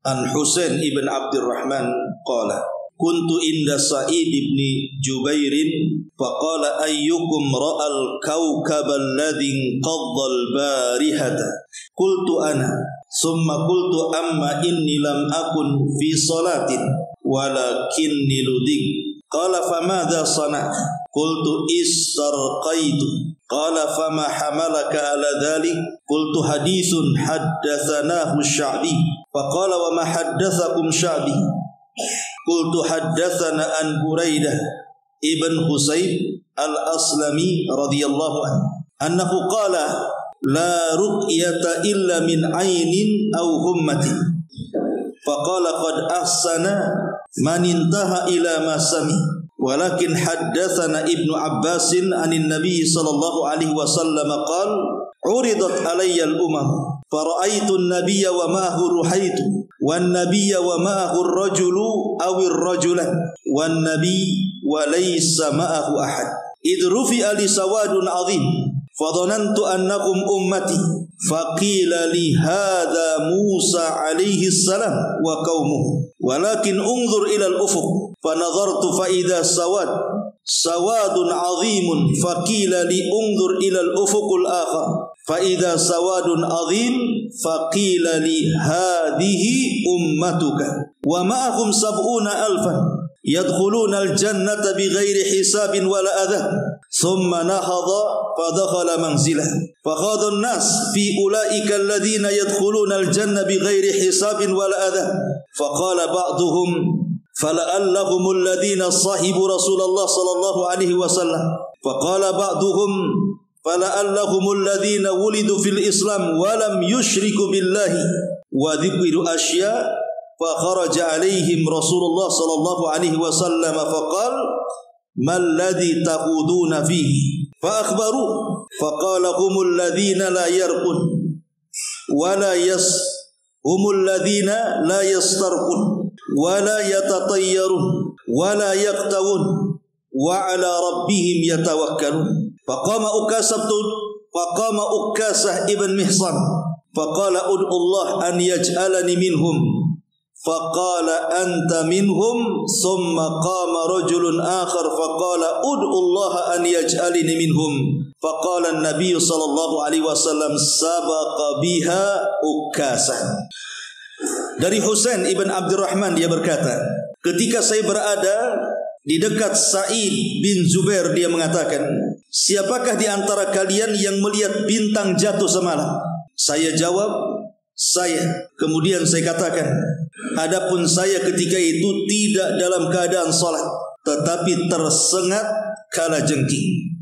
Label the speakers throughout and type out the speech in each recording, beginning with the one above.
Speaker 1: An Husain ibn Abdurrahman qala kuntu inda Sa'id ibn Jubairin faqala ayyukum ra'al kawkaba alladhi qadda al-barihata qultu ana summa qultu amma inni lam akun fi salatin walakinni ludik qala famadha sana'ta qultu istarqaitu qala fama hamalaka ala dhalik qultu hadithun haddathanahu Sya'bi faqala wa ma haddathakum Sya'bi qultu haddathana an Buraidah ibn Husayb al-Aslami radhiyallahu anhu annahu qala la ruqyata illa min aynin aw hummatin faqala qad ahsana man intaha ila ma sami walakin haddathana Ibnu Abbasin anin Nabi sallallahu alaihi wasallam qala uridat alayya al-umam fara'aitu an-nabiyya wa ma'ahu ruhaitu wan nabiyya wa ma'ahu ar-rajulu aw ar-rajulan wan nabiy wa laysa ma'ahu ahad id rufi'a li sawadun 'azim fadhanantu annakum ummati faqila li hadha Musa alaihi salam wa qaumuhu walakin unzur ila al-ufuq fanadhartu fa idha sawadun 'azimun faqila li unzur ila al-ufuq al-akhar fa idha sawadun 'azim faqila li hadhihi ummatuka wa ma'ahum 70,000 yadkhuluna al-jannata bighairi hisabin wala adhab thumma nahadha fadakhala manzilah fakhadha an-nas fi ulaika alladhina yadkhuluna al-jannata bighairi hisabin wala adhab faqala ba'duhum fala'allahum alladhina sahibu Rasulullah sallallahu alaihi wasallam faqala ba'duhum fala'allahum alladhina wulidu fil Islam wa lam yushriku billahi wa dhikru asya' فخرج عليهم رسول الله صلى الله عليه وسلم فقال ما الذي تقودون فيه فأخبروه فقال هم الذين لا يرقون هم الذين لا يسترقون ولا يتطيرون ولا يقتوون وعلى ربهم يتوكلون فقام أكاسة ابن محصن فقال ادعو الله أن يجعلني منهم فقال أنت منهم ثم قام رجل آخر فقال ادعو الله أن يجعلني منهم فقال النبي صلى الله عليه وسلم سبق بها أكاسة. Dari Husain ibn Abdurrahman dia berkata, ketika saya berada di dekat Sa'id bin Zubair dia mengatakan, siapakah di antara kalian yang melihat bintang jatuh semalam? Saya jawab, saya. Kemudian saya katakan, adapun saya ketika itu tidak dalam keadaan salat, tetapi tersengat kala jengking.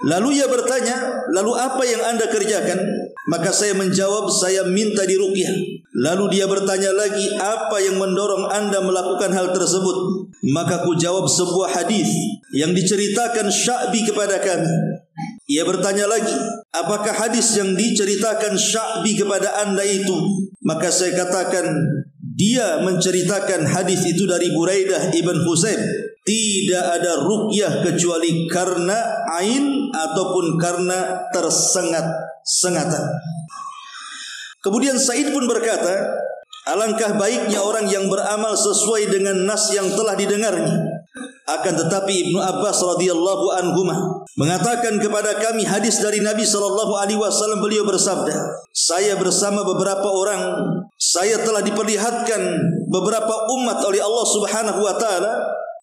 Speaker 1: Lalu ia bertanya, lalu apa yang anda kerjakan? Maka saya menjawab, saya minta diruqyah. Lalu dia bertanya lagi, apa yang mendorong anda melakukan hal tersebut? Maka ku jawab sebuah hadis yang diceritakan Sya'bi kepada kami. Ia bertanya lagi, apakah hadis yang diceritakan Sya'bi kepada anda itu? Maka saya katakan, dia menceritakan hadis itu dari Buraidah ibn Husayb. Tidak ada ruqyah kecuali karena ain ataupun karena tersengat-sengatan. Kemudian Sa'id pun berkata, alangkah baiknya orang yang beramal sesuai dengan nas yang telah didengarnya. Akan tetapi Ibnu Abbas radhiyallahu anhuma mengatakan kepada kami hadis dari Nabi sallallahu alaihi wasallam, beliau bersabda, saya bersama beberapa orang, saya telah diperlihatkan beberapa umat oleh Allah Subhanahu wa taala,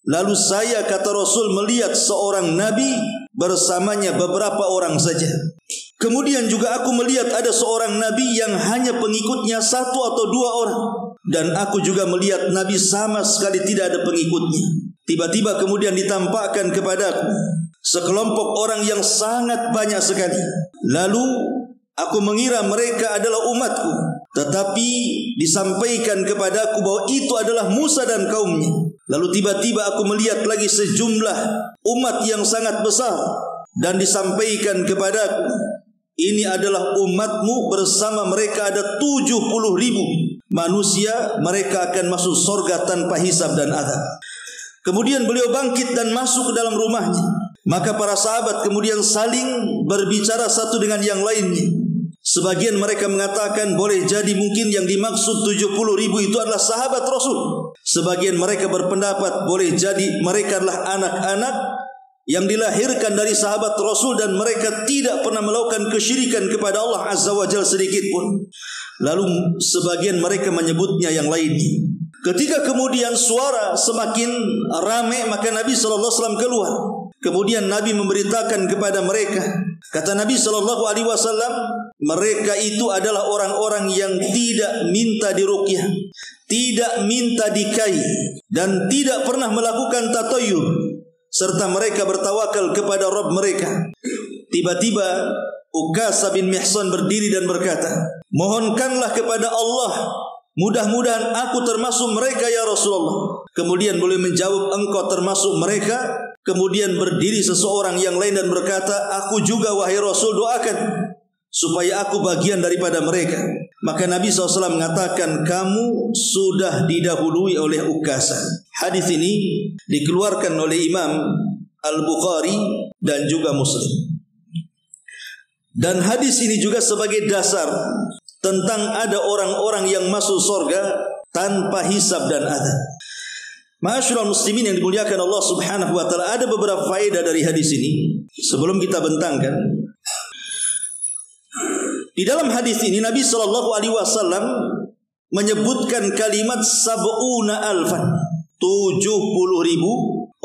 Speaker 1: lalu saya, kata Rasul, melihat seorang nabi bersamanya beberapa orang saja. Kemudian juga aku melihat ada seorang nabi yang hanya pengikutnya satu atau dua orang, dan aku juga melihat nabi sama sekali tidak ada pengikutnya. Tiba-tiba kemudian ditampakkan kepadaku sekelompok orang yang sangat banyak sekali. Lalu aku mengira mereka adalah umatku, tetapi disampaikan kepadaku bahwa itu adalah Musa dan kaumnya. Lalu tiba-tiba aku melihat lagi sejumlah umat yang sangat besar, dan disampaikan kepadaku, ini adalah umatmu, bersama mereka ada 70.000 manusia, mereka akan masuk surga tanpa hisab dan azab. Kemudian beliau bangkit dan masuk ke dalam rumahnya. Maka para sahabat kemudian saling berbicara satu dengan yang lainnya. Sebagian mereka mengatakan boleh jadi mungkin yang dimaksud 70.000 itu adalah sahabat Rasul. Sebagian mereka berpendapat boleh jadi mereka adalah anak-anak yang dilahirkan dari sahabat Rasul dan mereka tidak pernah melakukan kesyirikan kepada Allah Azza wa Jalla sedikit pun. Lalu sebagian mereka menyebutnya yang lain. Ketika kemudian suara semakin ramai, maka Nabi SAW keluar. Kemudian Nabi memberitakan kepada mereka. Kata Nabi SAW, mereka itu adalah orang-orang yang tidak minta diruqyah, tidak minta dikai, dan tidak pernah melakukan tatayur, serta mereka bertawakal kepada Rabb mereka. Tiba-tiba Uqasah bin Mihsan berdiri dan berkata, mohonkanlah kepada Allah, mudah-mudahan aku termasuk mereka ya Rasulullah. Kemudian boleh menjawab, engkau termasuk mereka. Kemudian berdiri seseorang yang lain dan berkata, aku juga wahai Rasul, doakan supaya aku bagian daripada mereka. Maka Nabi SAW mengatakan, kamu sudah didahului oleh Uqasah. Hadis ini dikeluarkan oleh Imam Al-Bukhari dan juga Muslim. Dan hadis ini juga sebagai dasar tentang ada orang-orang yang masuk surga tanpa hisab dan adab. Ma'asyiral muslimin yang dimuliakan Allah Subhanahu wa taala, ada beberapa faedah dari hadis ini sebelum kita bentangkan. Di dalam hadis ini Nabi sallallahu alaihi wasallam menyebutkan kalimat sab'una alfan, 70.000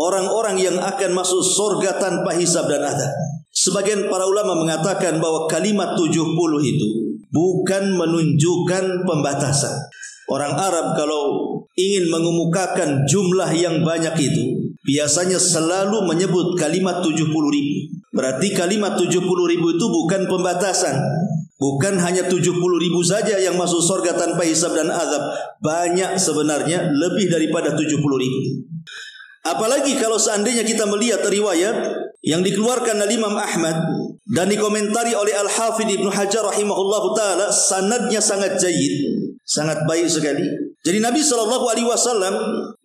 Speaker 1: orang-orang yang akan masuk surga tanpa hisab dan adab. Sebagian para ulama mengatakan bahwa kalimat 70 itu bukan menunjukkan pembatasan. Orang Arab kalau ingin mengemukakan jumlah yang banyak itu biasanya selalu menyebut kalimat 70.000. Berarti kalimat 70.000 itu bukan pembatasan. Bukan hanya 70.000 saja yang masuk surga tanpa hisab dan azab. Banyak sebenarnya, lebih daripada 70.000. Apalagi kalau seandainya kita melihat riwayat yang dikeluarkan oleh Imam Ahmad dan dikomentari oleh Al-Hafidh Ibnu Hajar rahimahullahu taala, sanadnya sangat jayyid, sangat baik sekali. Jadi Nabi SAW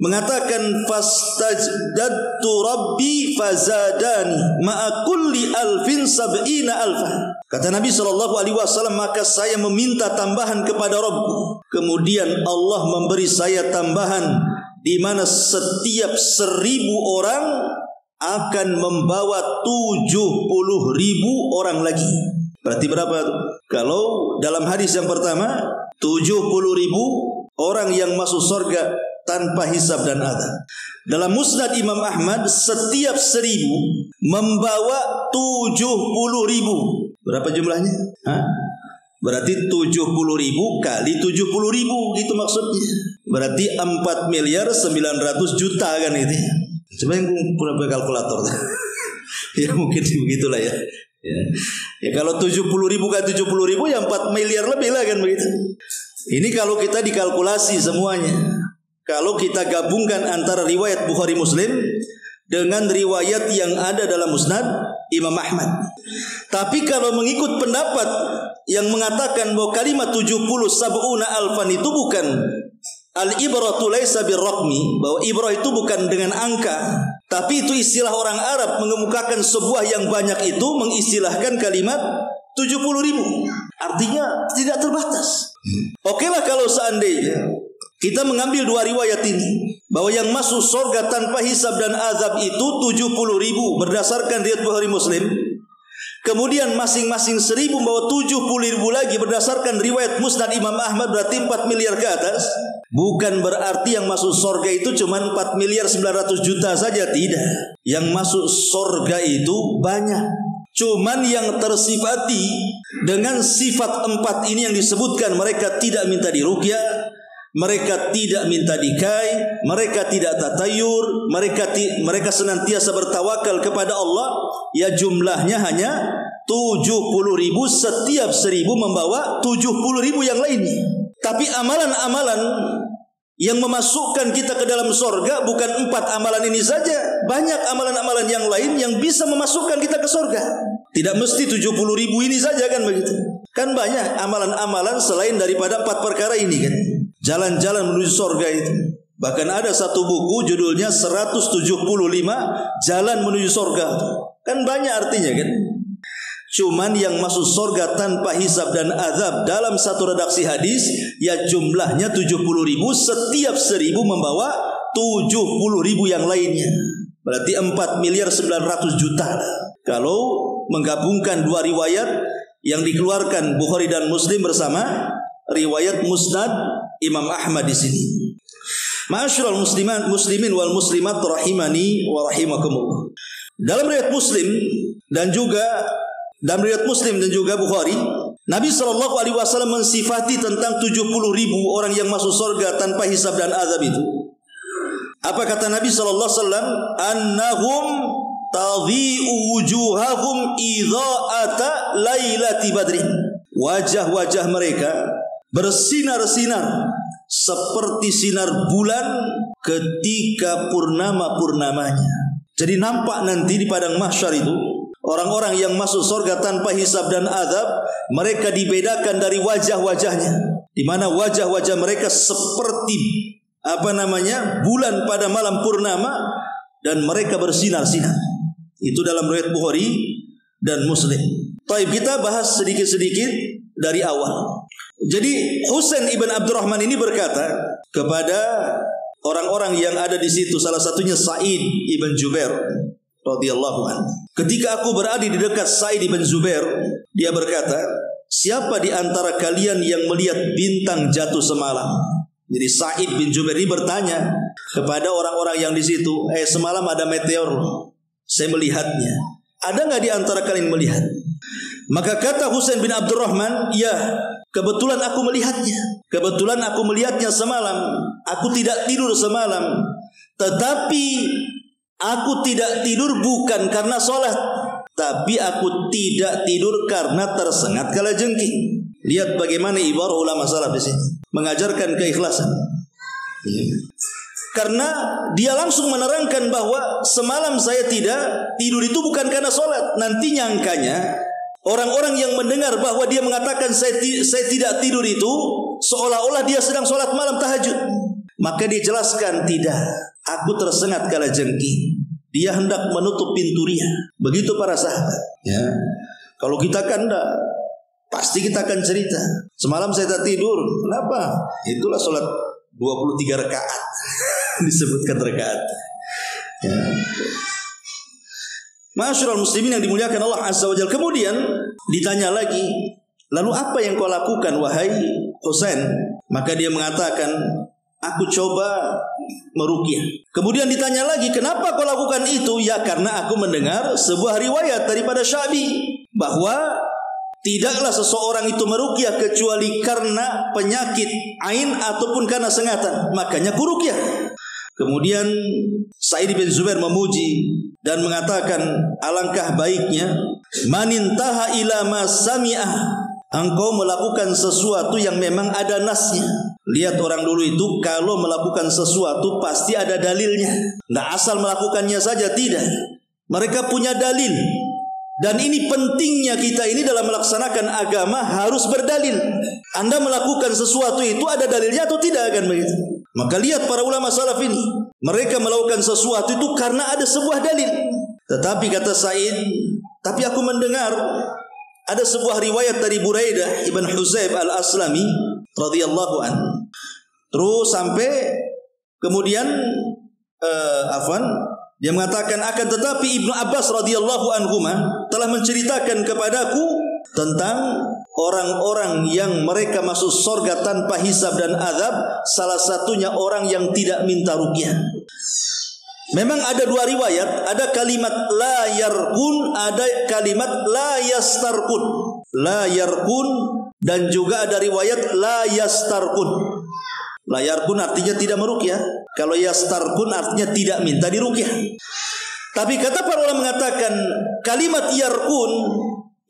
Speaker 1: mengatakan, fastajdadtu rabbi fazadani ma'a kulli alfin sab'ina alfan. Kata Nabi SAW, maka saya meminta tambahan kepada Rabbku. Kemudian Allah memberi saya tambahan, di mana setiap 1.000 orang akan membawa 70.000 orang lagi. Berarti berapa itu? Kalau dalam hadis yang pertama 70.000 orang yang masuk surga tanpa hisab dan adab. Dalam Musnad Imam Ahmad, setiap 1.000 membawa 70.000. Berapa jumlahnya? Berarti 70.000 kali 70.000, gitu maksudnya. Berarti 4.900.000.000 kan itu. Coba yang pura kalkulator. Ya mungkin begitulah ya. Ya kalau 70.000 kali 70.000 ya 4 miliar lebih lah kan begitu. Ini kalau kita dikalkulasi semuanya. Kalau kita gabungkan antara riwayat Bukhari Muslim dengan riwayat yang ada dalam Musnad Imam Ahmad. Tapi kalau mengikut pendapat yang mengatakan bahwa kalimat 70 sab'una alfan itu bukan al-ibratu laisa birraqmi, bahwa ibrah itu bukan dengan angka, tapi itu istilah orang Arab mengemukakan sebuah yang banyak itu, mengistilahkan kalimat 70.000. Artinya tidak terbatas. Okelah kalau seandainya kita mengambil dua riwayat ini, bahwa yang masuk surga tanpa hisab dan azab itu 70.000 berdasarkan riwayat Bukhari Muslim. Kemudian masing-masing 1.000 membawa 70.000 lagi berdasarkan riwayat Musnad Imam Ahmad, berarti 4 miliar ke atas. Bukan berarti yang masuk surga itu cuma 4.900.000.000 saja, tidak. Yang masuk surga itu banyak. Cuman yang tersifati dengan sifat 4 ini yang disebutkan, mereka tidak minta diruqyah, mereka tidak minta dikai, mereka tidak tatayur, mereka senantiasa bertawakal kepada Allah. Ya jumlahnya hanya 70.000, setiap 1.000 membawa 70.000 yang lainnya. Tapi amalan-amalan yang memasukkan kita ke dalam surga bukan 4 amalan ini saja. Banyak amalan-amalan yang lain yang bisa memasukkan kita ke surga. Tidak mesti 70.000 ini saja kan begitu. Kan banyak amalan-amalan selain daripada 4 perkara ini kan. Jalan-jalan menuju surga itu. Bahkan ada satu buku judulnya 175 Jalan Menuju Surga. Kan banyak artinya kan. Cuman yang masuk surga tanpa hisab dan azab dalam satu redaksi hadis ya jumlahnya 70.000. Setiap 1.000 membawa 70.000 yang lainnya. Berarti 4.900.000.000. Kalau menggabungkan dua riwayat yang dikeluarkan Bukhari dan Muslim bersama riwayat Musnad Imam Ahmad di sini. Ma'asyiral muslimin wal muslimat rahimani wa rahimakumullah. Dalam riwayat Muslim dan juga Bukhari, Nabi SAW mensifati tentang 70.000 orang yang masuk surga tanpa hisab dan azab itu. Apa kata Nabi SAW? Annahum tadhi'u wujuhahum idha'ata lailati badrin. Wajah-wajah mereka bersinar-sinar seperti sinar bulan ketika purnama-purnamanya. Jadi nampak nanti di padang mahsyar itu orang-orang yang masuk surga tanpa hisab dan azab, mereka dibedakan dari wajah-wajahnya, di mana wajah-wajah mereka seperti bulan pada malam purnama dan mereka bersinar-sinar. Itu dalam riwayat Bukhari dan Muslim. Taib, kita bahas sedikit-sedikit dari awal. Jadi Husain ibn Abdurrahman ini berkata kepada orang-orang yang ada di situ, salah satunya Sa'id ibn Jubair radhiyallahu anhu. Ketika aku berada di dekat Sa'id ibn Jubair, dia berkata, siapa di antara kalian yang melihat bintang jatuh semalam? Jadi Sa'id bin Jubair ini bertanya kepada orang-orang yang di situ, semalam ada meteor, saya melihatnya. Ada nggak di antara kalian melihat? Maka kata Husain bin Abdurrahman, ya, kebetulan aku melihatnya. Kebetulan aku melihatnya semalam. Aku tidak tidur semalam. Tetapi aku tidak tidur bukan karena sholat, tapi aku tidak tidur karena tersengat kalajengking. Lihat bagaimana ibarat ulama salaf di sini mengajarkan keikhlasan. Karena dia langsung menerangkan bahwa semalam saya tidak tidur itu bukan karena sholat. Nanti nyangkanya orang-orang yang mendengar bahwa dia mengatakan saya tidak tidur itu seolah-olah dia sedang sholat malam tahajud. Maka dia jelaskan, tidak, aku tersengat kalajengking. Dia hendak menutup pintu ria. Begitu para sahabat. Ya, kalau kita kan enggak, pasti kita akan cerita. Semalam saya tak tidur. Kenapa? Itulah sholat 23 rakaat. Disebutkan rakaat. Ya. Ma'asyiral muslimin yang dimuliakan Allah Azza wa Jalla. Kemudian ditanya lagi, lalu apa yang kau lakukan wahai Husain? Maka dia mengatakan, aku coba meruqyah. Kemudian ditanya lagi, kenapa kau lakukan itu? Ya, karena aku mendengar sebuah riwayat daripada Syabi bahwa tidaklah seseorang itu meruqyah kecuali karena penyakit ain ataupun karena sengatan. Makanya kuruqyah. Kemudian Sa'id bin Zubair memuji dan mengatakan, alangkah baiknya manintaha ila ma sami'ah, engkau melakukan sesuatu yang memang ada nasnya. Lihat orang dulu itu kalau melakukan sesuatu pasti ada dalilnya. Nggak asal melakukannya saja, tidak. Mereka punya dalil. Dan ini pentingnya kita ini dalam melaksanakan agama harus berdalil. Anda melakukan sesuatu itu ada dalilnya atau tidak, kan begitu? Maka lihat para ulama salaf ini, mereka melakukan sesuatu itu karena ada sebuah dalil. Tetapi kata Sa'id, tapi aku mendengar ada sebuah riwayat dari Buraidah ibn Husayb al-Aslami radhiyallahu anhu. Terus sampai kemudian dia mengatakan, akan tetapi Ibnu Abbas radhiyallahu anhuma telah menceritakan kepadaku tentang orang-orang yang mereka masuk surga tanpa hisab dan azab. Salah satunya orang yang tidak minta ruqyah. Memang ada dua riwayat, ada kalimat la yarqun, ada kalimat la yastarqun. La yarqun dan juga ada riwayat la yastarqun. La yarqun artinya tidak meruqyah. Kalau yastarqun artinya tidak minta diruqyah. Tapi kata para ulama mengatakan kalimat yarqun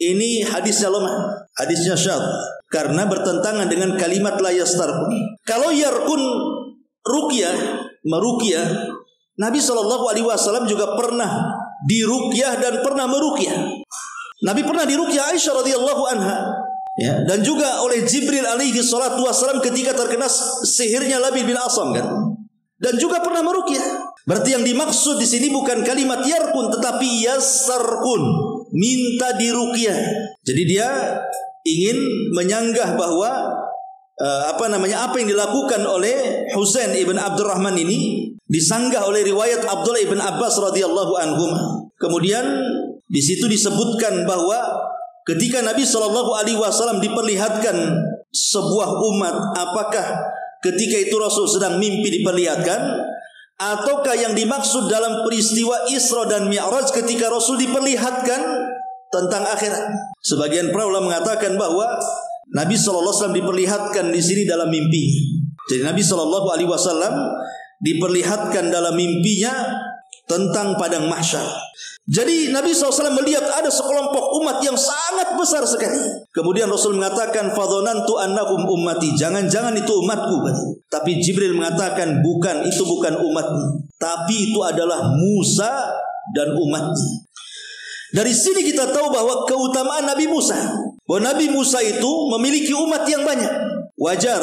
Speaker 1: ini hadisnya lemah, hadisnya syadz karena bertentangan dengan kalimat la yastarqun. Kalau yarqun ruqyah, meruqyah, Nabi SAW juga pernah diruqyah dan pernah meruqyah. Nabi pernah diruqyah Aisyah radhiyallahu anha, ya, dan juga oleh Jibril alaihi salatu wasallam ketika terkena sihirnya Labil bin Asam, kan? Dan juga pernah meruqyah. Berarti yang dimaksud di sini bukan kalimat yarqun tetapi yasarqun. minta diruqyah. Jadi dia ingin menyanggah bahwa apa yang dilakukan oleh Husain ibn Abdurrahman ini disanggah oleh riwayat Abdullah ibn Abbas radhiyallahu anhu. Kemudian di situ disebutkan bahwa ketika Nabi SAW diperlihatkan sebuah umat, apakah ketika itu Rasul sedang mimpi diperlihatkan, ataukah yang dimaksud dalam peristiwa Isra dan Mi'raj ketika Rasul diperlihatkan tentang akhirat? Sebagian para ulama mengatakan bahwa Nabi SAW diperlihatkan di sini dalam mimpi. Jadi Nabi SAW diperlihatkan dalam mimpinya tentang padang mahsyar. Jadi Nabi SAW melihat ada sekelompok umat yang sangat besar sekali. Kemudian Rasul mengatakan, fadhonantu annakum ummati, jangan-jangan itu umatku. Tapi Jibril mengatakan, bukan, itu bukan umatmu, tapi itu adalah Musa dan umatnya. Dari sini kita tahu bahwa keutamaan Nabi Musa, bahwa Nabi Musa itu memiliki umat yang banyak. Wajar,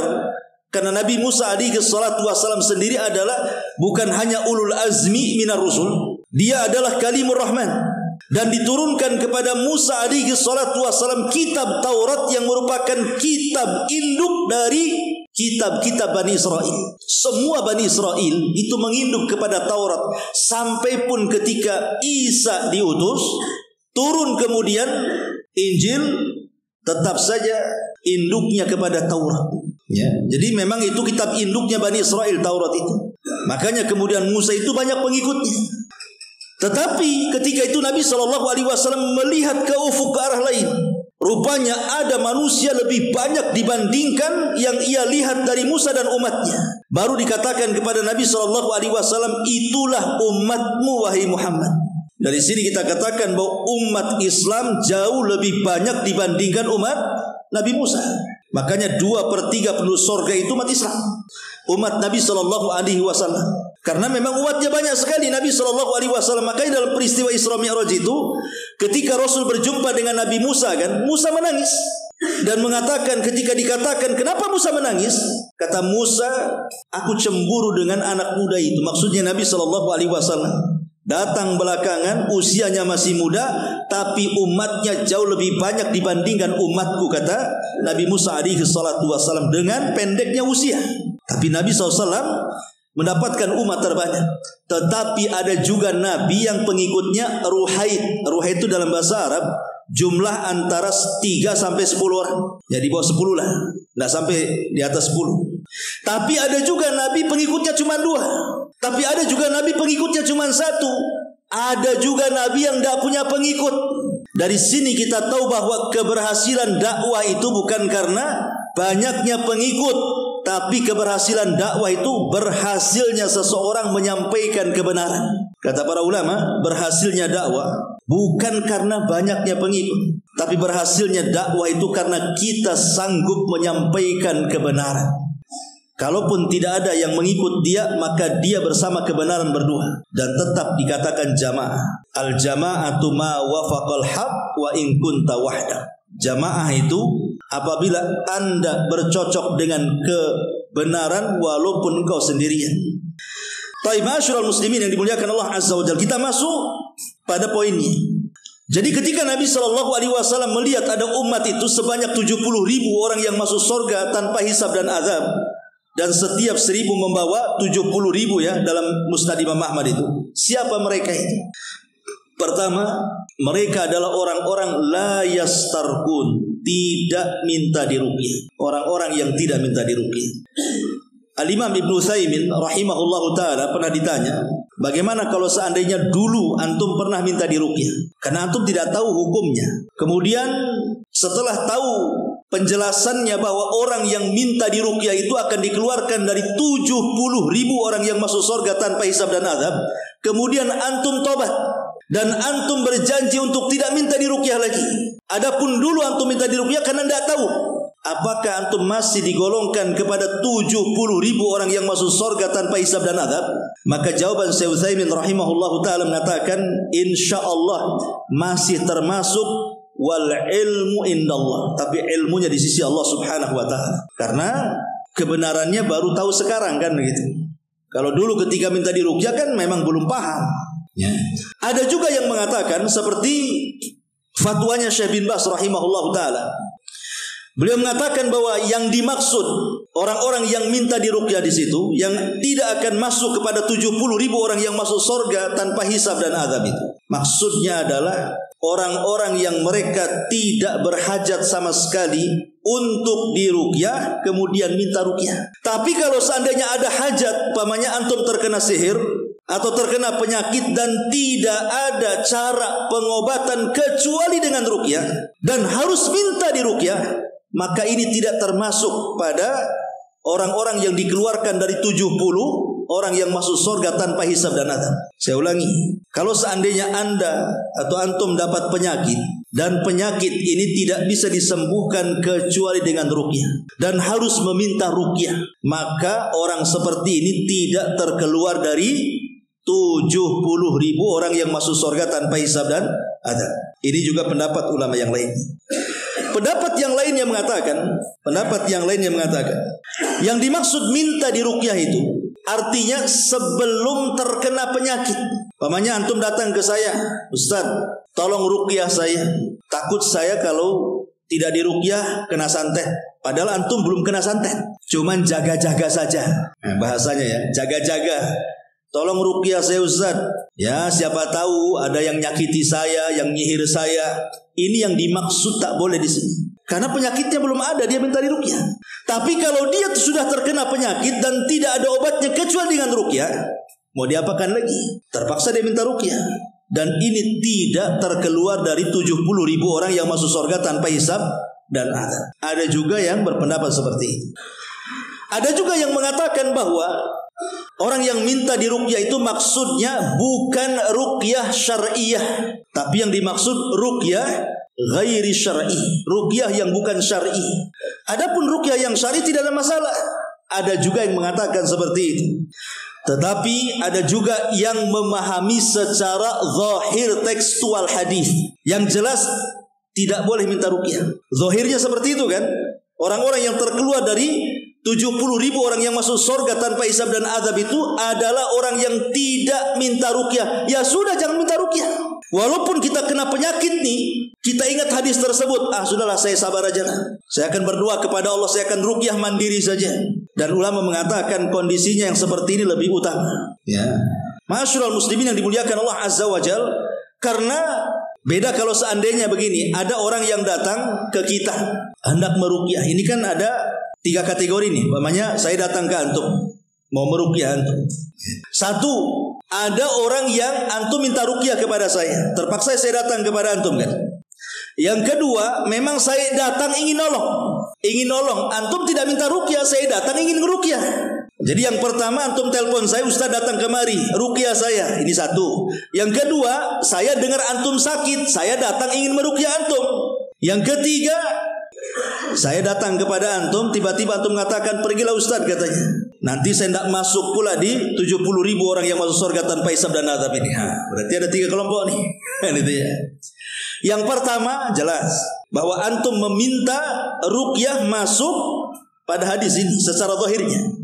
Speaker 1: karena Nabi Musa alaihi salatu wassalam sendiri adalah bukan hanya ulul azmi minar rusul, dia adalah kalimur rahman, dan diturunkan kepada Musa alaihi salatu wassalam kitab Taurat yang merupakan kitab induk dari kitab-kitab Bani Israel. Semua Bani Israel itu menginduk kepada Taurat, sampai pun ketika Isa diutus, turun kemudian Injil, tetap saja induknya kepada Taurat. Ya, jadi memang itu kitab induknya Bani Israel, Taurat itu. Makanya kemudian Musa itu banyak pengikutnya. Tetapi ketika itu Nabi SAW melihat ke ufuk, ke arah lain. Rupanya ada manusia lebih banyak dibandingkan yang ia lihat dari Musa dan umatnya. Baru dikatakan kepada Nabi SAW, itulah umatmu wahai Muhammad. Dari sini kita katakan bahwa umat Islam jauh lebih banyak dibandingkan umat Nabi Musa. Makanya 2/3 penduduk surga itu umat Islam, umat Nabi SAW. Karena memang umatnya banyak sekali Nabi SAW. Makanya dalam peristiwa Isra Mi'raj itu, ketika Rasul berjumpa dengan Nabi Musa, kan Musa menangis dan mengatakan, ketika dikatakan kenapa Musa menangis, kata Musa, aku cemburu dengan anak muda itu. Maksudnya Nabi SAW datang belakangan, usianya masih muda, tapi umatnya jauh lebih banyak dibandingkan umatku, kata Nabi Musa alaihi salatu wassalam, dengan pendeknya usia. Tapi Nabi SAW mendapatkan umat terbanyak. Tetapi ada juga Nabi yang pengikutnya ruhaid. Ruhaid itu dalam bahasa Arab jumlah antara 3 sampai 10 orang. Ya di bawah 10 lah, nggak sampai di atas 10. Tapi ada juga Nabi pengikutnya cuma 2. Tapi ada juga Nabi pengikutnya cuma 1. Ada juga Nabi yang tidak punya pengikut. Dari sini kita tahu bahwa keberhasilan dakwah itu bukan karena banyaknya pengikut, tapi keberhasilan dakwah itu berhasilnya seseorang menyampaikan kebenaran. Kata para ulama, berhasilnya dakwah bukan karena banyaknya pengikut, tapi berhasilnya dakwah itu karena kita sanggup menyampaikan kebenaran. Kalaupun tidak ada yang mengikut dia, maka dia bersama kebenaran berdua, dan tetap dikatakan jamaah. Al jama'atu ma wafaqal haq wa in kunta wahda. Jamaah itu apabila Anda bercocok dengan kebenaran walaupun engkau sendirian. Taib ma'asyiral muslimin yang dimuliakan Allah Azza wa Jalla, kita masuk pada poinnya. Jadi ketika Nabi SAW melihat ada umat itu sebanyak 70.000 orang yang masuk surga tanpa hisab dan azab, dan setiap 1.000 membawa 70.000 ya dalam Musnad Imam Ahmad itu. Siapa mereka itu? Pertama, mereka adalah orang-orang la yastarqun, tidak minta diruqyah. Orang-orang yang tidak minta diruqyah. Al-Imam Ibn Utsaimin rahimahullahu ta'ala pernah ditanya, bagaimana kalau seandainya dulu antum pernah minta diruqyah? Karena antum tidak tahu hukumnya. Kemudian setelah tahu penjelasannya bahwa orang yang minta diruqyah itu akan dikeluarkan dari 70.000 orang yang masuk surga tanpa hisab dan azab, kemudian antum tobat dan antum berjanji untuk tidak minta diruqyah lagi. Adapun dulu antum minta diruqyah karena tidak tahu, apakah antum masih digolongkan kepada 70.000 orang yang masuk surga tanpa hisab dan azab? Maka jawaban Syekh Utsaimin rahimahullahu taala mengatakan, insyaallah masih termasuk. Wal ilmu indallah, tapi ilmunya di sisi Allah Subhanahu wa taala. Karena kebenarannya baru tahu sekarang kan begitu. Kalau dulu ketika minta diruqyah kan memang belum paham. Ya. Ada juga yang mengatakan seperti fatwanya Syekh bin Baz rahimahullahu taala. Beliau mengatakan bahwa yang dimaksud orang-orang yang minta diruqyah di situ yang tidak akan masuk kepada 70.000 orang yang masuk surga tanpa hisab dan azab itu. Maksudnya adalah orang-orang yang mereka tidak berhajat sama sekali untuk diruqyah kemudian minta ruqyah. Tapi kalau seandainya ada hajat, umpamanya antum terkena sihir atau terkena penyakit dan tidak ada cara pengobatan kecuali dengan ruqyah dan harus minta diruqyah, maka ini tidak termasuk pada orang-orang yang dikeluarkan dari 70 orang yang masuk surga tanpa hisab dan azab. Saya ulangi, kalau seandainya Anda atau antum dapat penyakit dan penyakit ini tidak bisa disembuhkan kecuali dengan ruqyah dan harus meminta ruqyah, maka orang seperti ini tidak terkeluar dari 70.000 orang yang masuk surga tanpa hisab dan azab. Ini juga pendapat ulama yang lain. Pendapat yang lainnya mengatakan yang dimaksud minta diruqyah itu artinya sebelum terkena penyakit. Pamannya antum datang ke saya, Ustaz, tolong ruqyah saya. Takut saya kalau tidak diruqyah kena santet. Padahal antum belum kena santet, cuman jaga-jaga saja. Bahasanya ya, jaga-jaga. Tolong ruqyah saya Ustaz. Ya, siapa tahu ada yang nyakiti saya, yang nyihir saya. Ini yang dimaksud tak boleh di sini. Karena penyakitnya belum ada, dia minta diruqyah. Tapi kalau dia sudah terkena penyakit dan tidak ada obatnya kecuali dengan ruqyah, mau diapakan lagi? Terpaksa dia minta ruqyah. Dan ini tidak terkeluar dari 70.000 orang yang masuk surga tanpa hisab dan azab. Ada juga yang berpendapat seperti itu. Ada juga yang mengatakan bahwa orang yang minta diruqyah itu maksudnya bukan ruqyah syar'iyah, tapi yang dimaksud ruqyah ghairi syar'i, ruqyah yang bukan syar'i. Adapun ruqyah yang syar'i tidak ada masalah. Ada juga yang mengatakan seperti itu. Tetapi ada juga yang memahami secara zahir tekstual hadis, yang jelas tidak boleh minta ruqyah. Zahirnya seperti itu kan? Orang-orang yang terkeluar dari 70.000 orang yang masuk surga tanpa hisab dan azab itu adalah orang yang tidak minta ruqyah. Ya sudah, jangan minta ruqyah. Walaupun kita kena penyakit nih, kita ingat hadis tersebut. Sudahlah, saya sabar aja lah. Saya akan berdoa kepada Allah, saya akan ruqyah mandiri saja. Dan ulama mengatakan kondisinya yang seperti ini lebih utama. Ya. Ma'asyiral muslimin yang dimuliakan Allah Azza wa Jal, karena beda kalau seandainya begini, ada orang yang datang ke kita hendak meruqyah. Ini kan ada 3 kategori nih. Namanya saya datang ke antum mau meruqyah antum. Satu, ada orang yang antum minta ruqyah kepada saya. Terpaksa saya datang kepada antum kan. Yang kedua, memang saya datang ingin nolong. Antum tidak minta ruqyah, saya datang ingin ngeruqyah. Jadi yang pertama antum telepon saya, Ustaz datang kemari, ruqyah saya. Ini satu. Yang kedua, saya dengar antum sakit, saya datang ingin meruqyah antum. Yang ketiga, saya datang kepada antum, tiba-tiba antum mengatakan pergilah Ustaz katanya. Nanti saya tidak masuk pula di 70.000 orang yang masuk surga tanpa hisab dan azab ini. Berarti ada 3 kelompok nih. Gitu ya. Yang pertama jelas bahwa antum meminta ruqyah masuk pada hadis ini secara zahirnya.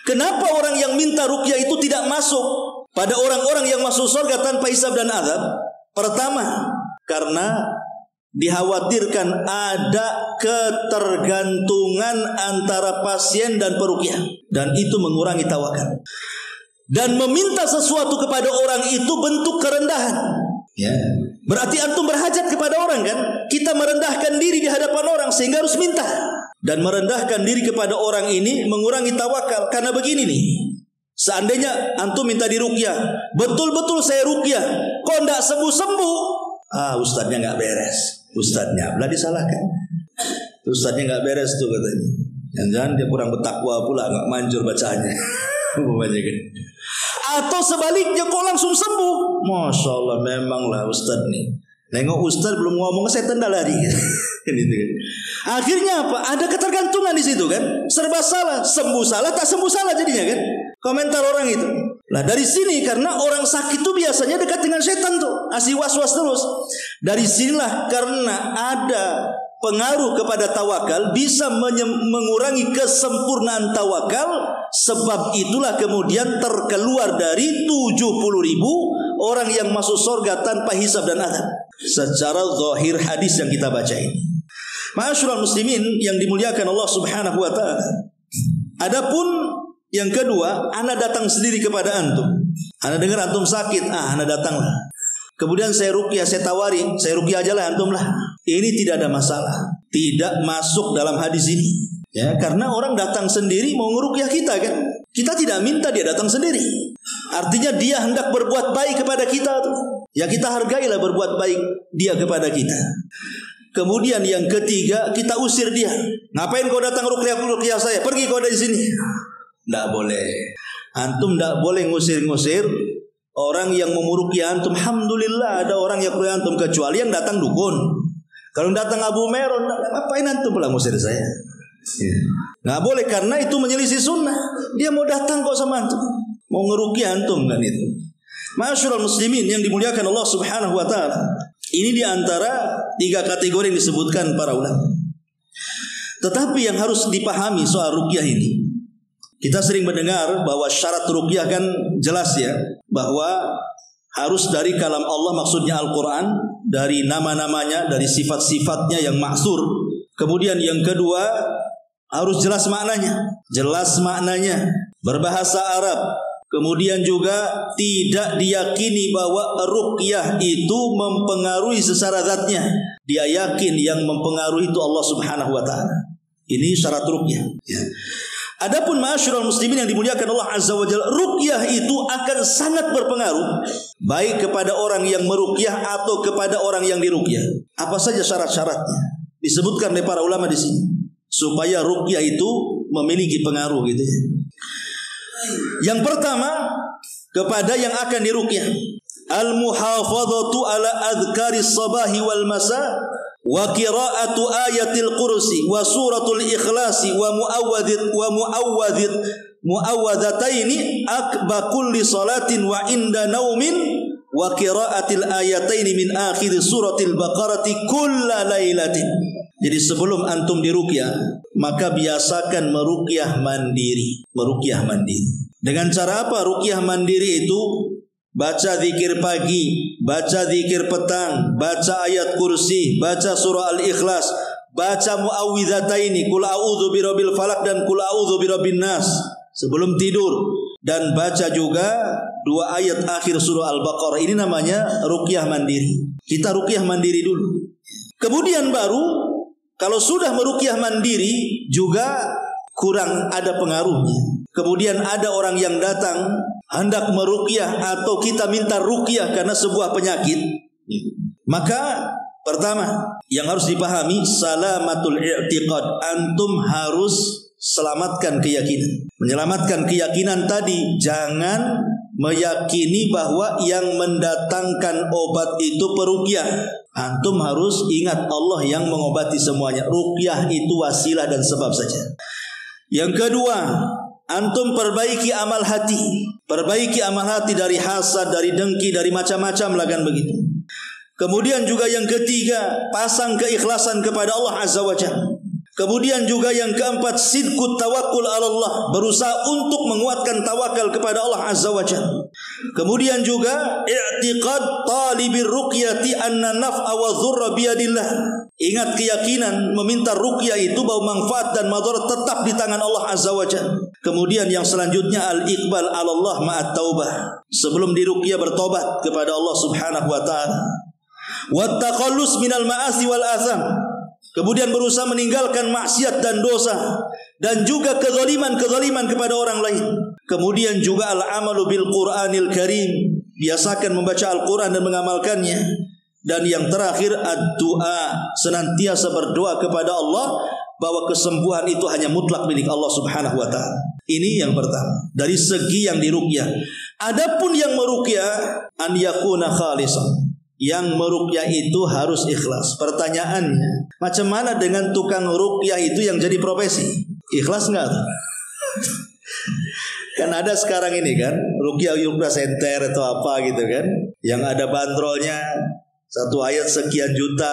Speaker 1: Kenapa orang yang minta ruqyah itu tidak masuk pada orang-orang yang masuk surga tanpa hisab dan azab? Pertama, karena dikhawatirkan ada ketergantungan antara pasien dan peruqyah, dan itu mengurangi tawakal. Dan meminta sesuatu kepada orang itu bentuk kerendahan. Ya. Berarti antum berhajat kepada orang kan? Kita merendahkan diri di hadapan orang sehingga harus minta. Dan merendahkan diri kepada orang ini mengurangi tawakal. Karena begini nih, seandainya antum minta diruqyah, betul-betul saya ruqyah, kok enggak sembuh-sembuh? Ustadznya enggak beres. Ustadznya belah disalahkan. Ustadznya enggak beres tuh katanya. Jangan-jangan dia kurang bertakwa pula, enggak manjur bacaannya. Atau sebaliknya kok langsung sembuh. Masya Allah, memanglah Ustadz nih. Nengok Ustadz belum ngomong setan dah lari. Akhirnya apa? Ada ketergantungan di situ kan. Serba salah, sembuh salah, tak sembuh salah jadinya kan. Komentar orang itu. Nah dari sini, karena orang sakit itu biasanya dekat dengan setan tuh, asih was-was terus. Dari sinilah karena ada pengaruh kepada tawakal, bisa mengurangi kesempurnaan tawakal. Sebab itulah kemudian terkeluar dari 70.000 orang yang masuk surga tanpa hisab dan azab. secara zahir hadis yang kita baca ini. Ma'asyiral muslimin yang dimuliakan Allah Subhanahu wa taala. Adapun yang kedua, ana datang sendiri kepada antum. Ana dengar antum sakit, ana datanglah. Kemudian saya ruqyah, saya tawari, saya ruqyah aja lah antum lah. Ini tidak ada masalah. Tidak masuk dalam hadis ini. Ya, karena orang datang sendiri mau ngeruqyah kita kan. Kita tidak minta dia datang sendiri. Artinya dia hendak berbuat baik kepada kita tuh. Ya kita hargailah berbuat baik dia kepada kita. Kemudian yang ketiga, kita usir dia. Ngapain kau datang ruqyah saya? Pergi kau dari sini. Tidak boleh. Antum tidak boleh ngusir-ngusir orang yang memuruqyah antum. Alhamdulillah ada orang yang memuruqyah antum, kecuali yang datang dukun. Kalau datang Abu Meron, ngapain antum pula ngusir saya? Nggak boleh, karena itu menyelisih sunnah. Dia mau datang kok sama antum, mau ngeruqyah antum kan itu. Ma'asyiral muslimin yang dimuliakan Allah Subhanahu wa taala. Ini diantara 3 kategori yang disebutkan para ulama. Tetapi yang harus dipahami soal ruqyah ini, kita sering mendengar bahwa syarat ruqyah kan jelas ya, bahwa harus dari kalam Allah, maksudnya Al-Quran, dari nama-namanya, dari sifat-sifatnya yang maksur. Kemudian yang kedua, harus jelas maknanya, berbahasa Arab. Kemudian juga tidak diyakini bahwa ruqyah itu mempengaruhi secara zatnya. Dia yakin yang mempengaruhi itu Allah Subhanahu wa taala. Ini syarat ruqyah ya. Adapun ma'asyiral muslimin yang dimuliakan Allah Azza wa Jalla, ruqyah itu akan sangat berpengaruh baik kepada orang yang meruqyah atau kepada orang yang diruqyah. Apa saja syarat-syaratnya? Disebutkan oleh para ulama di sini supaya ruqyah itu memiliki pengaruh gitu ya. Yang pertama, kepada yang akan diruqyah, al-muhafadzatu ala adhkaris sabahi wal masa wa qira'atu ayatil kursi wa suratul ikhlasi wa muawwadzataini akba kulli salatin wa inda naumin wa qira'atil ayataini min akhir suratil baqarati kulla lailatin. Jadi sebelum antum diruqyah, maka biasakan meruqyah mandiri. Dengan cara apa ruqyah mandiri itu? Baca zikir pagi, baca zikir petang, baca ayat kursi, baca surah Al-Ikhlas, baca muawwidzataini, qul a'udzu birabbil falaq dan qul a'udzu birabbin nas sebelum tidur, dan baca juga 2 ayat akhir surah Al-Baqarah. Ini namanya ruqyah mandiri. Kita ruqyah mandiri dulu. Kemudian baru kalau sudah meruqyah mandiri juga kurang ada pengaruhnya. Kemudian ada orang yang datang hendak meruqyah atau kita minta ruqyah karena sebuah penyakit. Maka pertama yang harus dipahami, salamatul i'tiqad. Antum harus selamatkan keyakinan. Menyelamatkan keyakinan tadi, jangan meyakini bahwa yang mendatangkan obat itu peruqyah. Antum harus ingat Allah yang mengobati semuanya. Ruqyah itu wasilah dan sebab saja. Yang kedua, antum perbaiki amal hati. Perbaiki amal hati dari hasad, dari dengki, dari macam-macam lah kan begitu. Kemudian juga yang ketiga, pasang keikhlasan kepada Allah Azza wa Jalla. Kemudian juga yang keempat, sidqut tawakkul ala Allah, berusaha untuk menguatkan tawakal kepada Allah Azza wa Jalla. Kemudian juga i'tiqad talibir ruqyati anna naf'a wa dhurra biyadillah. Ingat keyakinan meminta ruqyah itu bahwa manfaat dan madarat tetap di tangan Allah Azza wa Jalla. Kemudian yang selanjutnya al-iqbal ala Allah ma'at taubah. Sebelum diruqyah bertobat kepada Allah Subhanahu wa taala. Wa taqallus minal ma'asi wal atham. Kemudian berusaha meninggalkan maksiat dan dosa, dan juga kezaliman kepada orang lain. Kemudian juga al-amalu bil Qur'anil Karim, biasakan membaca Al-Quran dan mengamalkannya. Dan yang terakhir ad-du'a, senantiasa berdoa kepada Allah bahwa kesembuhan itu hanya mutlak milik Allah Subhanahu wa taala. Ini yang pertama dari segi yang diruqyah. Adapun yang meruqyah, an yakuna khalisan. Yang meruqyah itu harus ikhlas. Pertanyaannya, macam mana dengan tukang ruqyah itu yang jadi profesi? Ikhlas enggak? Kan ada sekarang ini kan, ruqyah center atau apa gitu kan, yang ada bandrolnya 1 ayat sekian juta,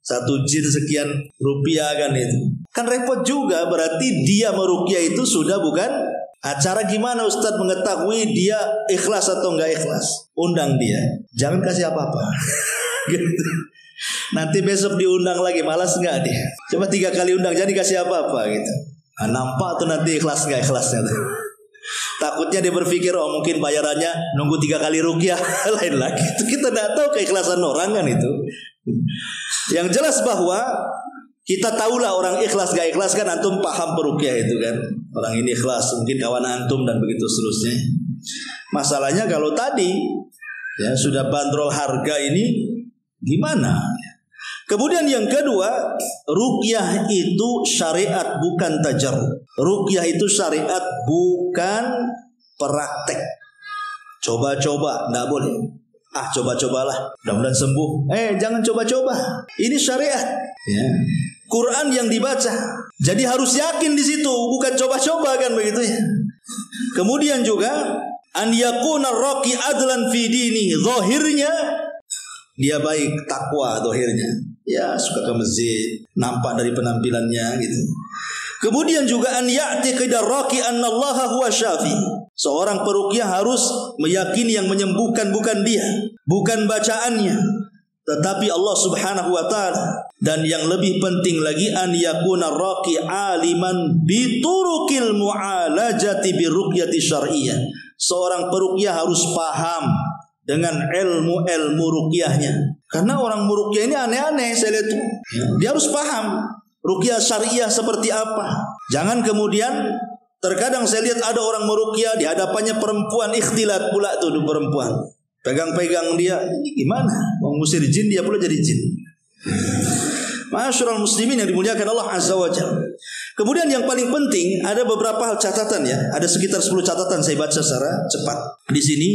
Speaker 1: 1 jin sekian rupiah kan itu. Kan repot juga, berarti dia meruqyah itu sudah bukan acara. Gimana Ustadz mengetahui dia ikhlas atau enggak ikhlas? Undang dia, jangan kasih apa-apa. Gitu. Nanti besok diundang lagi, malas nggak dia? Coba 3 kali undang, jadi kasih apa-apa gitu. Nah, nampak tuh nanti ikhlas nggak ikhlasnya tuh. Takutnya dia berpikir, oh mungkin bayarannya nunggu 3 kali ruqyah. Lain lagi. Itu kita tidak tahu keikhlasan orang kan itu. Yang jelas bahwa kita tahulah orang ikhlas gak ikhlas kan, antum paham peruqyah itu kan. Orang ini ikhlas, mungkin kawan antum dan begitu seterusnya. Masalahnya kalau tadi ya sudah bandrol harga ini gimana? Kemudian yang kedua, ruqyah itu syariat bukan tajarrub. Ruqyah itu syariat bukan praktek. Coba-coba, enggak boleh. Coba-cobalah, mudah-mudahan sembuh. Jangan coba-coba. Ini syariat. Ya. Quran yang dibaca. Jadi harus yakin di situ, bukan coba-coba kan begitu ya. Kemudian juga an yakuna raqi adlan fi dini. Zahirnya dia baik, takwa zahirnya. Ya, suka ke masjid, nampak dari penampilannya gitu. Kemudian juga an ya'tiqida raqi annallaha huwa syafi. Seorang peruqyah harus meyakini yang menyembuhkan bukan dia, bukan bacaannya, tetapi Allah Subhanahu wa taala. Dan yang lebih penting lagi an yakuna raqi aliman bi turuqil mu'alajati bi ruqyati syar'iyyah. Seorang peruqyah harus paham dengan ilmu-ilmu ruqyahnya. Karena orang meruqyah ini aneh-aneh saya lihat. Dia harus paham ruqyah syariah seperti apa. Jangan kemudian terkadang saya lihat ada orang meruqyah di hadapannya perempuan, ikhtilat pula tuh perempuan. Pegang-pegang dia, ini gimana? Mau ngusir jin, dia pula jadi jin. Ma'asyiral muslimin yang dimuliakan Allah Azza wa Jalla. Kemudian yang paling penting ada beberapa hal catatan ya. Ada sekitar 10 catatan saya baca secara cepat di sini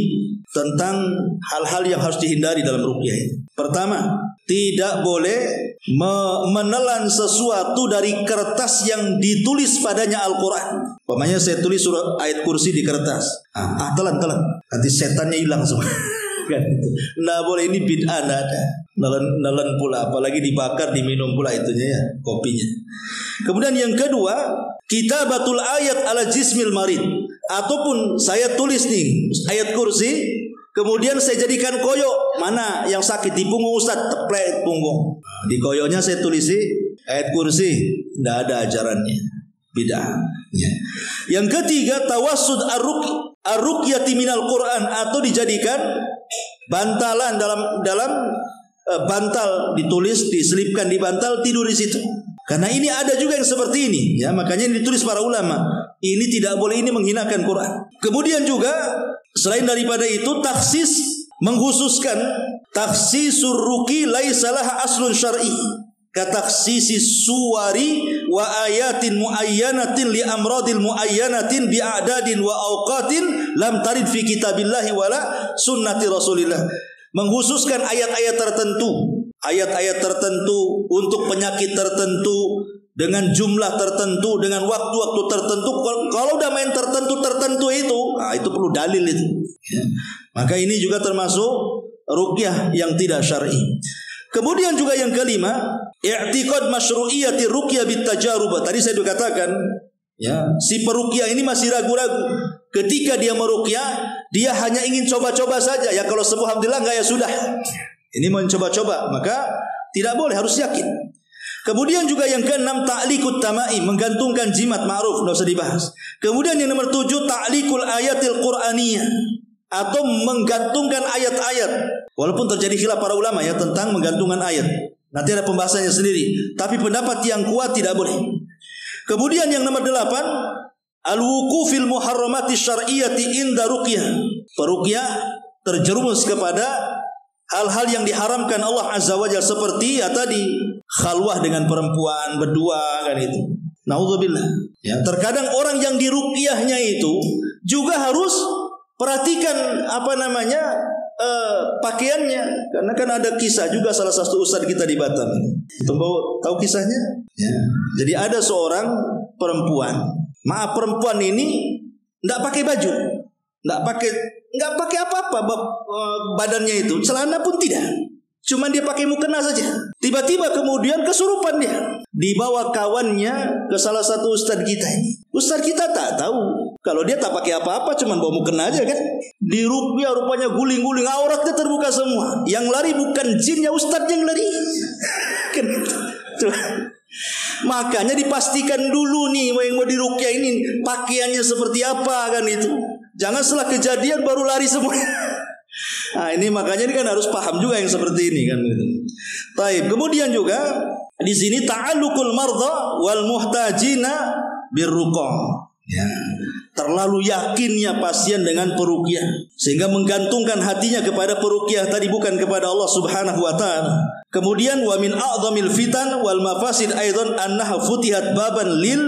Speaker 1: tentang hal-hal yang harus dihindari dalam ruqyah ini. Pertama, tidak boleh menelan sesuatu dari kertas yang ditulis padanya Al-Quran. Umpamanya saya tulis surah ayat kursi di kertas. Telan. Nanti setannya hilang semua. Nggak boleh, ini bid'ah, nggak ada. Nelan pula, apalagi dibakar, diminum pula itunya ya, kopinya. Kemudian yang kedua, kitabatul ayat ala jismil marid. Ataupun saya tulis nih ayat kursi, kemudian saya jadikan koyok. Mana yang sakit di punggung Ustaz, teplek punggung. Di koyoknya saya tulisi ayat kursi. Tidak ada ajarannya, bid'ah ya. Yang ketiga, tawassud ar-ruqyati minal Quran, atau dijadikan bantalan dalam bantal, ditulis, diselipkan di bantal, tidur di situ. Karena ini ada juga yang seperti ini ya, makanya ini ditulis para ulama. Ini tidak boleh, ini menghinakan Quran. Kemudian juga selain daripada itu, taksis, mengkhususkan taksisur ruqi laisa laha aslun syar'i. Kataksisi suwari wa ayatin muayyanatin li amradil muayyanatin bi a'dadin wa awqatin lam tarid fi kitabillahi wala sunnati rasulillah. Mengkhususkan ayat-ayat tertentu untuk penyakit tertentu dengan jumlah tertentu, dengan waktu-waktu tertentu. Kalau udah main tertentu itu perlu dalil itu ya. Maka ini juga termasuk ruqyah yang tidak syar'i. Kemudian juga yang kelima, i'tiqad masyru'iyyati ruqyah bit tajarub. Tadi saya sudah katakan ya, si peruqyah ini masih ragu-ragu. Ketika dia meruqyah, dia hanya ingin coba-coba saja. Ya kalau sembuh alhamdulillah, enggak ya sudah. Ini mau coba-coba, maka tidak boleh, harus yakin. Kemudian juga yang keenam, ta'liqut tamaim, menggantungkan jimat, ma'ruf, enggak usah dibahas. Kemudian yang nomor 7, ta'liqul ayatil qur'aniyah, atau menggantungkan ayat-ayat. Walaupun terjadi khilaf para ulama ya tentang menggantungkan ayat. Nanti ada pembahasannya sendiri. Tapi pendapat yang kuat tidak boleh. Kemudian yang nomor 8, al-wuqufil muharramati syar'iyyati inda ruqyah. Peruqyah terjerumus kepada hal-hal yang diharamkan Allah Azza wa Jalla, seperti ya tadi, khalwah dengan perempuan berdua kan itu. Naudzubillah. Ya, terkadang orang yang diruqyahnya itu juga harus perhatikan pakaiannya, karena kan ada kisah juga salah satu ustaz kita di Batam ini. Tahu kisahnya? Ya. Jadi ada seorang perempuan ini enggak pakai baju, enggak pakai apa-apa badannya itu, celana pun tidak. Cuma dia pakai mukena saja. Tiba-tiba kemudian kesurupan dia. Dibawa kawannya ke salah satu ustaz kita ini. Ustaz kita tak tahu Kalau dia tak pakai apa-apa, cuman bawa mukena aja kan. Di ruqyah rupanya guling-guling, auratnya terbuka semua. Yang lari bukan jinnya, ustadz yang lari. Makanya dipastikan dulu nih yang mau diruqyah ini pakaiannya seperti apa kan itu. Jangan setelah kejadian baru lari semua. Nah ini makanya ini kan harus paham juga yang seperti ini kan gitu. Taib. Kemudian juga di sini ta'alluqul mardha wal muhtajina birruqa. Ya, terlalu yakinnya pasien dengan peruqyah sehingga menggantungkan hatinya kepada peruqyah tadi bukan kepada Allah Subhanahu wa taala. Kemudian wa min a'dhamil fitan wal mafasid aidan annaha futihat baban lil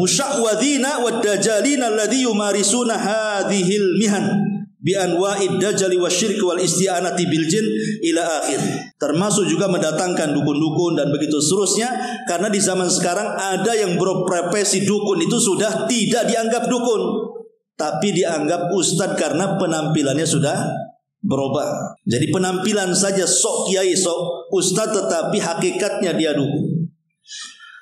Speaker 1: musya'wadhina wad dajalina alladhi yumarisuna hadhil mihan bi anwa'id dajali wasyirk wal isti'anati bil jin ila akhir. Termasuk juga mendatangkan dukun-dukun dan begitu seterusnya, karena di zaman sekarang ada yang berprofesi dukun itu sudah tidak dianggap dukun, tapi dianggap ustadz karena penampilannya sudah berubah. Jadi penampilan saja sok kiai, sok ustadz, tetapi hakikatnya dia dukun.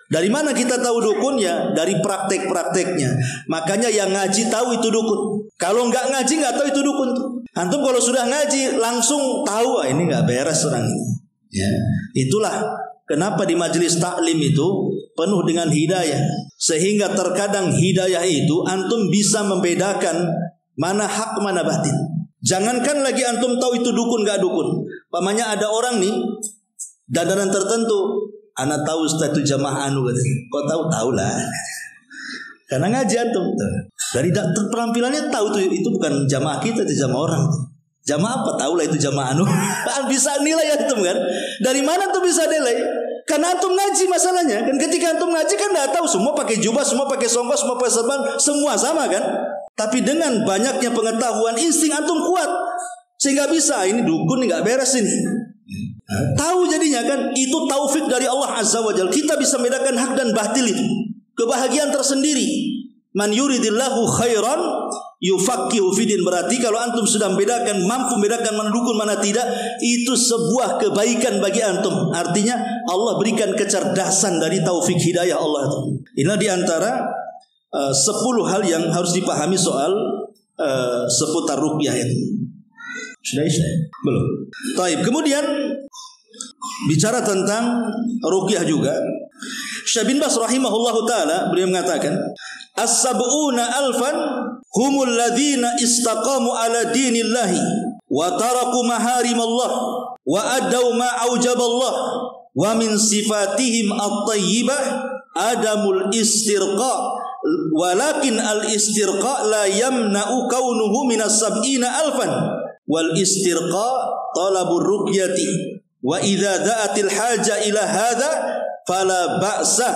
Speaker 1: Dari mana kita tahu dukunnya? Dari praktek-prakteknya. Makanya yang ngaji tahu itu dukun. Kalau nggak ngaji nggak tahu itu dukun. Antum kalau sudah ngaji langsung tahu ini nggak beres orang ini. Ya, itulah kenapa di majelis taklim itu penuh dengan hidayah. Sehingga terkadang hidayah itu antum bisa membedakan mana hak mana batin. Jangankan lagi antum tahu itu dukun nggak dukun. Pamannya ada orang nih dandanan tertentu. Anak tahu Ustaz itu jamaah anu katanya. Kok tahu? Tahu lah. Karena ngaji antum. Dari penampilannya tahu tuh itu bukan jamaah kita, itu jamaah orang. Jamaah apa? Tahu lah itu jamaah anu. Bisa nilai antum kan? Dari mana tuh bisa nilai? Karena antum ngaji masalahnya. Kan ketika antum ngaji kan enggak tahu semua pakai jubah, semua pakai songkok, semua pakai serban, semua sama kan? Tapi dengan banyaknya pengetahuan, insting antum kuat sehingga bisa ini dukun enggak beres ini. Tahu jadinya kan itu taufik dari Allah Azza wa Jalla. Kita bisa membedakan hak dan batil itu. Kebahagiaan tersendiri. Man yuridillahu khairan yufaqihu fidin. Berarti kalau antum sudah membedakan, mampu membedakan mana dukun mana tidak, itu sebuah kebaikan bagi antum. Artinya Allah berikan kecerdasan dari taufik hidayah Allah itu. Inilah diantara 10 hal yang harus dipahami soal seputar ruqyah itu. Sudah belum? Taib. Kemudian bicara tentang ruqyah juga, Syekh bin Baz rahimahullahu taala beliau mengatakan, as-sab'una alfan humul ladzina istaqamu ala dinillahi wa taraku maharimallah wa addaw ma aujaballah wa min sifatihim at-tayyibah adamul istirqa walakin al-istirqa la yamna'u kaunuhu minas sab'ina alfan wal istirqa talabur ruqyati wa idza da'atil haja ila hadza fala ba'sa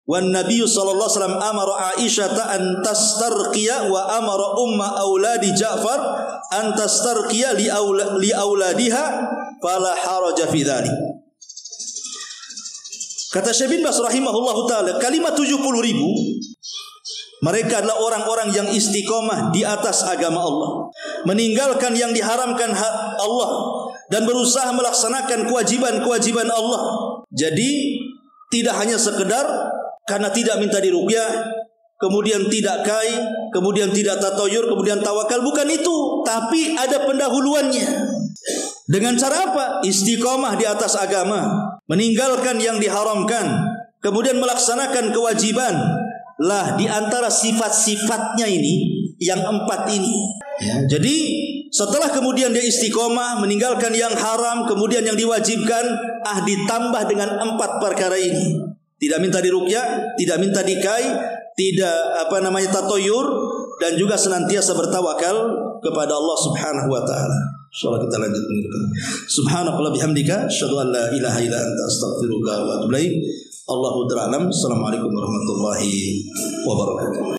Speaker 1: wan nabiy sallallahu alaihi wasallam amara Aisyah an tastarqiya wa amara umma auladi Ja'far an tastarqiya li auladiha fala haraja fi dzalik. Kata Syekh bin Baz rahimahullahu taala, kalimat 70.000 mereka adalah orang-orang yang istiqomah di atas agama Allah, meninggalkan yang diharamkan Allah dan berusaha melaksanakan kewajiban-kewajiban Allah. Jadi tidak hanya sekedar karena tidak minta diruqyah, kemudian tidak kai, kemudian tidak tatoyur, kemudian tawakal, bukan itu, tapi ada pendahuluannya. Dengan cara apa? Istiqomah di atas agama, meninggalkan yang diharamkan, kemudian melaksanakan kewajiban. Lah di antara sifat-sifatnya ini yang 4 ini. Ya, jadi setelah kemudian dia istiqomah meninggalkan yang haram, kemudian yang diwajibkan, ditambah dengan 4 perkara ini. Tidak minta diruqyah, tidak minta dikai, tidak tatoyur, dan juga senantiasa bertawakal kepada Allah Subhanahu wa taala. Insyaallah kita lanjut mendengarkan. Subhanakallah bihamdika asyhadu an la ilaha illa anta astaghfiruka wa atubu ilaik. Allahu ta'ala alam. Assalamualaikum warahmatullahi wabarakatuh.